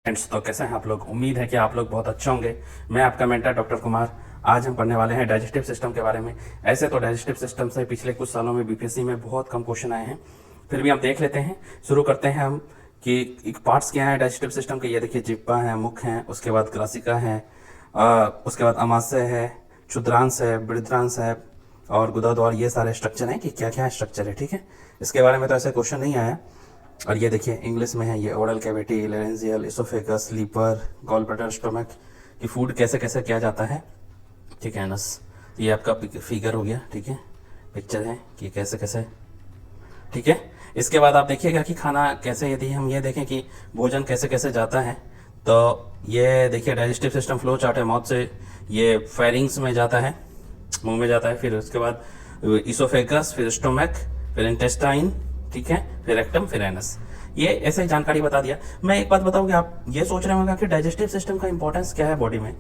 Friends, तो कैसे हैं आप लोग। उम्मीद है कि आप लोग बहुत अच्छे होंगे। मैं आपका मेंटर डॉक्टर कुमार। आज हम पढ़ने वाले हैं डाइजेस्टिव सिस्टम के बारे में। ऐसे तो डाइजेस्टिव सिस्टम से पिछले कुछ सालों में बीपीएससी में बहुत कम क्वेश्चन आए हैं, फिर भी हम देख लेते हैं। शुरू करते हैं हम कि एक पार्ट्स क्या है डाइजेस्टिव सिस्टम के। ये देखिए, जिह्वा है, मुख है, उसके बाद ग्रासिका है, उसके बाद अमाशय है, क्षुद्रांश है, बृहदांश है और गुदाद्वार। ये सारे स्ट्रक्चर हैं कि क्या क्या स्ट्रक्चर है। ठीक है, इसके बारे में तो ऐसे क्वेश्चन नहीं आया। और ये देखिए इंग्लिश में है, ये ओरल कैविटी, लेरेंजियल, इसोफेगस, लीपर, गॉल ब्लैडर, स्टोमक की फूड कैसे कैसे किया जाता है। ठीक है नस, ये आपका फिगर हो गया। ठीक है, पिक्चर है कि कैसे कैसे। ठीक है, इसके बाद आप देखिएगा कि खाना कैसे, यदि हम ये देखें कि भोजन कैसे कैसे जाता है, तो ये देखिए डाइजेस्टिव सिस्टम फ्लो चार्ट है। माउथ से ये फेरिंग्स में जाता है, मुंह में जाता है, फिर उसके बाद इसोफेगस, फिर स्टोमक, फिर इंटेस्टाइन, ठीक है, फिर रेक्टम, फिर एनस। ये ऐसे जानकारी बता दिया। मैं एक बात बताऊं कि आप ये सोच रहे होंगे कि डाइजेस्टिव सिस्टम का इंपॉर्टेंस क्या है बॉडी में,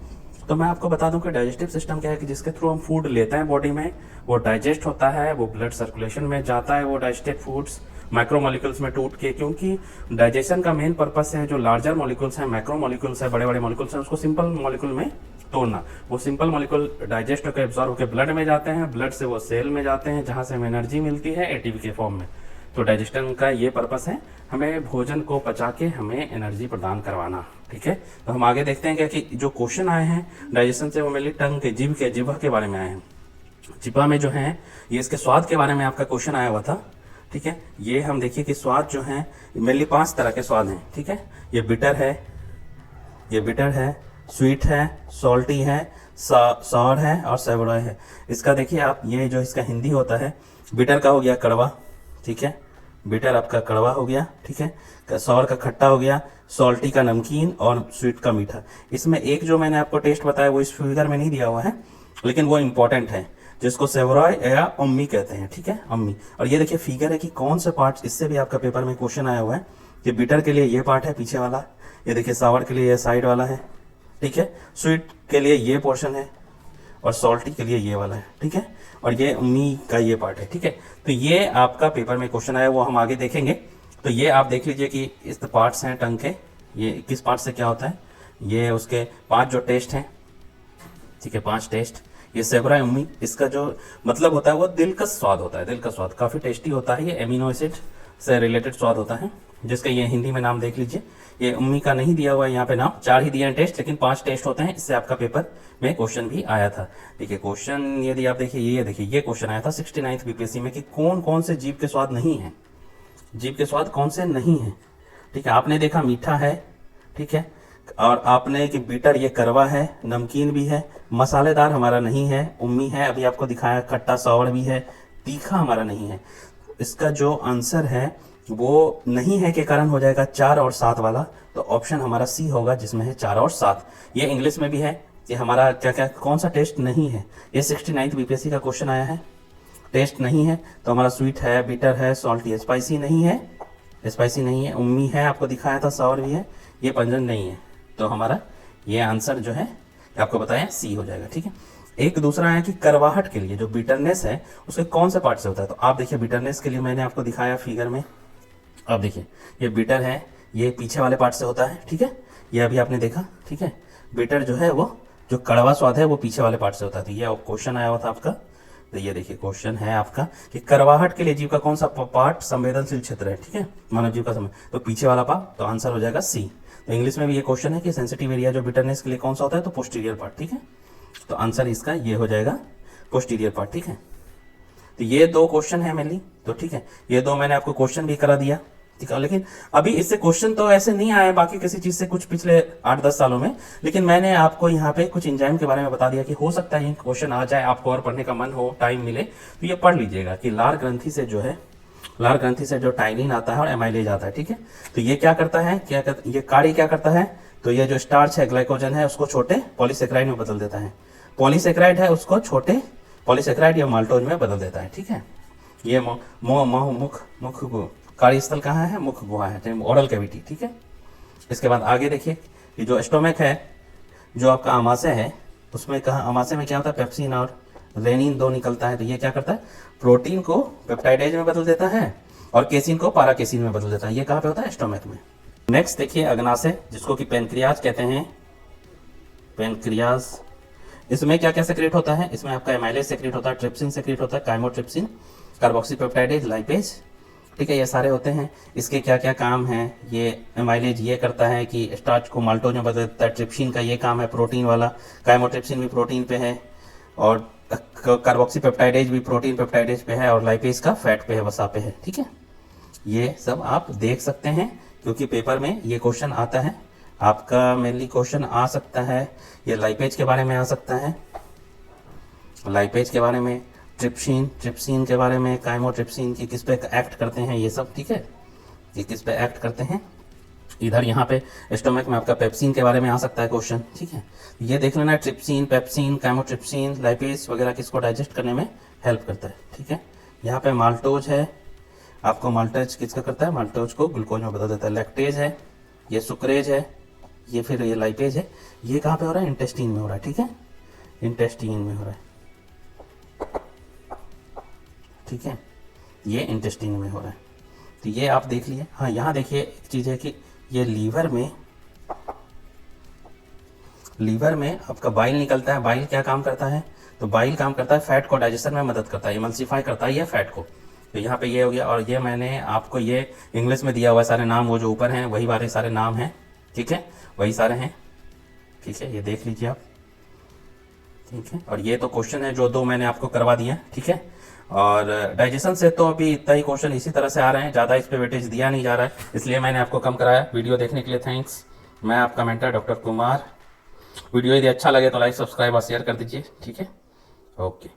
तो मैं आपको बता दूं कि डाइजेस्टिव सिस्टम क्या है कि जिसके थ्रू हम फूड लेते हैं बॉडी में, वो डाइजेस्ट होता है, वो ब्लड सर्कुलेशन में जाता है, वो डाइजेस्टेड फूड्स माइक्रोमोलिक्यूल्स में टूट के, क्योंकि डाइजेशन का मेन पर्पस है जो लार्जर मॉलिक्यूल्स हैं, मैक्रोमोलिक्यूल्स है, बड़े बड़े मॉलिक्यूल्स हैं, उसको सिंपल मॉलिक्यूल में तोड़ना। वो सिंपल मॉलिक्यूल डाइजेस्ट होकर एब्जॉर्ब होकर ब्लड में जाते हैं, ब्लड से वो सेल में जाते हैं जहां से हमें एनर्जी मिलती है एटीपी के फॉर्म में। तो डाइजेशन का ये पर्पस है, हमें भोजन को पचा के हमें एनर्जी प्रदान करवाना। ठीक है, तो हम आगे देखते हैं क्या कि जो क्वेश्चन आए हैं डाइजेशन से वो मेनली टंग के, जिह्वा के बारे में आए हैं। जिह्वा में जो है ये इसके स्वाद के बारे में आपका क्वेश्चन आया हुआ था। ठीक है, ये हम देखिए कि स्वाद जो है मेनली 5 तरह के स्वाद हैं। ठीक है, ये बिटर है, ये बिटर है, स्वीट है, सॉल्टी है, सॉर है और सेवरॉय है। इसका देखिए आप, ये जो इसका हिंदी होता है, बिटर का हो गया कड़वा। ठीक है, बिटर आपका कड़वा हो गया। ठीक है, सॉर का खट्टा हो गया, सॉल्टी का नमकीन और स्वीट का मीठा। इसमें एक जो मैंने आपको टेस्ट बताया वो इस फिगर में नहीं दिया हुआ है, लेकिन वो इंपॉर्टेंट है, जिसको सेवरॉय या अम्मी कहते हैं। ठीक है, अम्मी। और ये देखिए फिगर है कि कौन से पार्ट, इससे भी आपका पेपर में क्वेश्चन आया हुआ है कि बिटर के लिए ये पार्ट है पीछे वाला, ये देखिए सावर के लिए ये साइड वाला है। ठीक है, स्वीट के लिए ये पोर्शन है और सॉल्टी के लिए ये वाला है। ठीक है, और ये अम्मी का ये पार्ट है। ठीक है, तो ये आपका पेपर में क्वेश्चन आया, वो हम आगे देखेंगे। तो ये आप देख लीजिए कि इस पार्ट्स हैं टंग के, ये किस पार्ट से क्या होता है, ये उसके 5 जो टेस्ट हैं। ठीक है, 5 टेस्ट। ये सेवरॉय अम्मी, इसका जो मतलब होता है वो दिलकश स्वाद होता है, दिल का स्वाद, काफ़ी टेस्टी होता है। ये एमिनो एसिड से रिलेटेड स्वाद होता है, जिसका ये हिंदी में नाम देख लीजिए। ये अम्मी का नहीं दिया हुआ है यहाँ पे नाम, 4 ही दिए हैं टेस्ट, लेकिन 5 टेस्ट होते हैं। इससे आपका पेपर में क्वेश्चन भी आया था। देखिए क्वेश्चन यदि आप देखिए, ये देखिए ये क्वेश्चन आया था 69th बीपीएससी में कि कौन कौन से जीभ के स्वाद नहीं है, जीभ के स्वाद कौन से नहीं है। ठीक है, आपने देखा मीठा है, ठीक है, और आपने कि बीटर ये करवा है, नमकीन भी है, मसालेदार हमारा नहीं है, उम्मी है, अभी आपको दिखाया, खट्टा सॉवर भी है, तीखा हमारा नहीं है। इसका जो आंसर है वो नहीं है के कारण हो जाएगा 4 और 7 वाला, तो ऑप्शन हमारा सी होगा जिसमें है 4 और 7। ये इंग्लिश में भी है कि हमारा क्या क्या कौन सा टेस्ट नहीं है। ये 69th बीपीएससी का क्वेश्चन आया है, टेस्ट नहीं है तो हमारा स्वीट है, बिटर है, सॉल्टी है, स्पाइसी नहीं है, स्पाइसी नहीं है, उम्मी है, आपको दिखाया था, सॉर भी है, ये पंजन नहीं है। तो हमारा ये आंसर जो है आपको बताया सी हो जाएगा। ठीक है, एक दूसरा है कि करवाहट के लिए जो बिटरनेस है उसके कौन से पार्ट से होता है। तो आप देखिए बिटरनेस के लिए मैंने आपको दिखाया फिगर में, अब देखिए ये बिटर है, ये पीछे वाले पार्ट से होता है। ठीक है, ये अभी आपने देखा। ठीक है, बिटर जो है वो जो कड़वा स्वाद है वो पीछे वाले पार्ट से होता है। तो ये क्वेश्चन आया हुआ था आपका, तो ये देखिए क्वेश्चन है आपका कि करवाहट के लिए जीव का कौन सा पार्ट संवेदनशील क्षेत्र है। ठीक है, मानव जीव का समय, तो पीछे वाला पार्ट, तो आंसर हो जाएगा सी। तो इंग्लिश में भी ये क्वेश्चन है कि सेंसिटिव एरिया जो बिटरनेस के लिए कौन सा होता है, तो पोस्टीरियर पार्ट। ठीक है, तो आंसर इसका ये हो जाएगा पोस्टीरियर पार्ट। ठीक है, तो ये 2 क्वेश्चन है मेनली। तो ठीक है, ये 2 मैंने आपको क्वेश्चन भी करा दिया। ठीक है, लेकिन अभी इससे क्वेश्चन तो ऐसे नहीं आए बाकी किसी चीज से कुछ पिछले 8-10 सालों में, लेकिन मैंने आपको यहाँ पे कुछ एंजाइम के बारे में बता दिया कि हो सकता है क्वेश्चन आ जाए, आपको और पढ़ने का मन हो, टाइम मिले तो ये पढ़ लीजिएगा कि लार ग्रंथि से जो है, लार ग्रंथि से जो टाइनिन आता है और एमाइलेज आता है। ठीक है, तो ये क्या करता है, ये कार्य क्या करता है, तो ये जो स्टार्च है, ग्लाइकोजन है, उसको छोटे पॉलीसेक्राइड में बदल देता है, पॉलीसेक्राइड है उसको छोटे पॉलीसेक्राइड या माल्टोज में बदल देता है। ठीक है, ये मुख कार्यस्थल कहाँ है, मुख गुहा है, ओरल कैविटी। ठीक है, इसके बाद आगे देखिए, ये जो स्टोमक है, जो आपका अमाशय है, उसमें कहा अमाशय में क्या होता है, पेप्सिन और रेनिन 2 निकलता है। तो ये क्या करता है, प्रोटीन को पेप्टाइडेज में बदल देता है और केसिन को पाराकेसिन में बदल देता है। ये कहाँ पे होता है, स्टोमक में। नेक्स्ट देखिए अग्नाशय, जिसको कि पेनक्रियाज कहते हैं, पेनक्रियाज। इसमें क्या क्या सेक्रेट होता है? इसमें आपका एमाइलेज सेक्रेट होता है, ट्रिप्सिन सेक्रेट होता है, काइमोट्रिप्सिन, कार्बोक्सीपेप्टाइडेज, लाइपेज, ठीक है, ये सारे होते हैं। इसके क्या क्या काम हैं? ये एमाइलेज ये करता है कि स्टार्च को माल्टोज में बदल देता है, ट्रिप्सिन का ये काम है प्रोटीन वाला, काइमोट्रिप्सिन भी प्रोटीन पे है, और कार्बोक्सीपेप्टाइडेज भी प्रोटीन पेप्टाइडेज पे है, और लाइपेज का फैट पे है, वसा पे है, ठीक है। ये सब आप देख सकते हैं क्योंकि पेपर में ये क्वेश्चन आता है, आपका मेनली क्वेश्चन आ सकता है, ये लाइपेज के बारे में आ सकता है, लाइपेज के बारे में, ट्रिप्सिन के बारे में, काइमोट्रिप्सिन की किस पे एक्ट करते हैं, ये सब, ठीक है, ये किस पे एक्ट करते हैं। इधर यहाँ पे स्टोमक में आपका पेप्सिन के बारे में आ सकता है क्वेश्चन, ठीक है। ये देख लेना, ट्रिप्सिन, पेप्सिन, काइमोट्रिप्सिन, लाइपेज वगैरह किसको डाइजेस्ट करने में हेल्प करता है, ठीक है। यहाँ पे माल्टोज है, आपको माल्टोज किसका करता है? माल्टोज को ग्लूकोज में बदल देता है। लैक्टेज है, ये सुक्रेज है, ये फिर ये लाइपेज है। ये कहाँ पे हो रहा है? इंटेस्टीन में हो रहा है, ठीक है, इंटेस्टीन में हो रहा है, ठीक है, ये इंटेस्टीन में हो रहा है। तो ये आप देख लिए। हाँ, यहाँ देखिए एक चीज़ है कि ये लीवर में आपका बाइल निकलता है। बाइल क्या काम करता है? तो बाइल काम करता है फैट को डाइजेशन में मदद करता है, इमल्सिफाई करता है ये फैट को। तो यहाँ पे ये हो गया, और ये मैंने आपको ये इंग्लिश में दिया हुआ है सारे नाम, वो जो ऊपर हैं वही वाले सारे नाम हैं, ठीक है, वही सारे हैं, ठीक है, ये देख लीजिए आप, ठीक है। और ये तो क्वेश्चन है जो 2 मैंने आपको करवा दिया, ठीक है। और डाइजेशन से तो अभी इतना ही क्वेश्चन इसी तरह से आ रहे हैं, ज़्यादा इस पे वेटेज दिया नहीं जा रहा है, इसलिए मैंने आपको कम कराया। वीडियो देखने के लिए थैंक्स। मैं आपका मेंटर डॉक्टर कुमार। वीडियो यदि अच्छा लगे तो लाइक, सब्सक्राइब और शेयर कर दीजिए, ठीक है, ओके।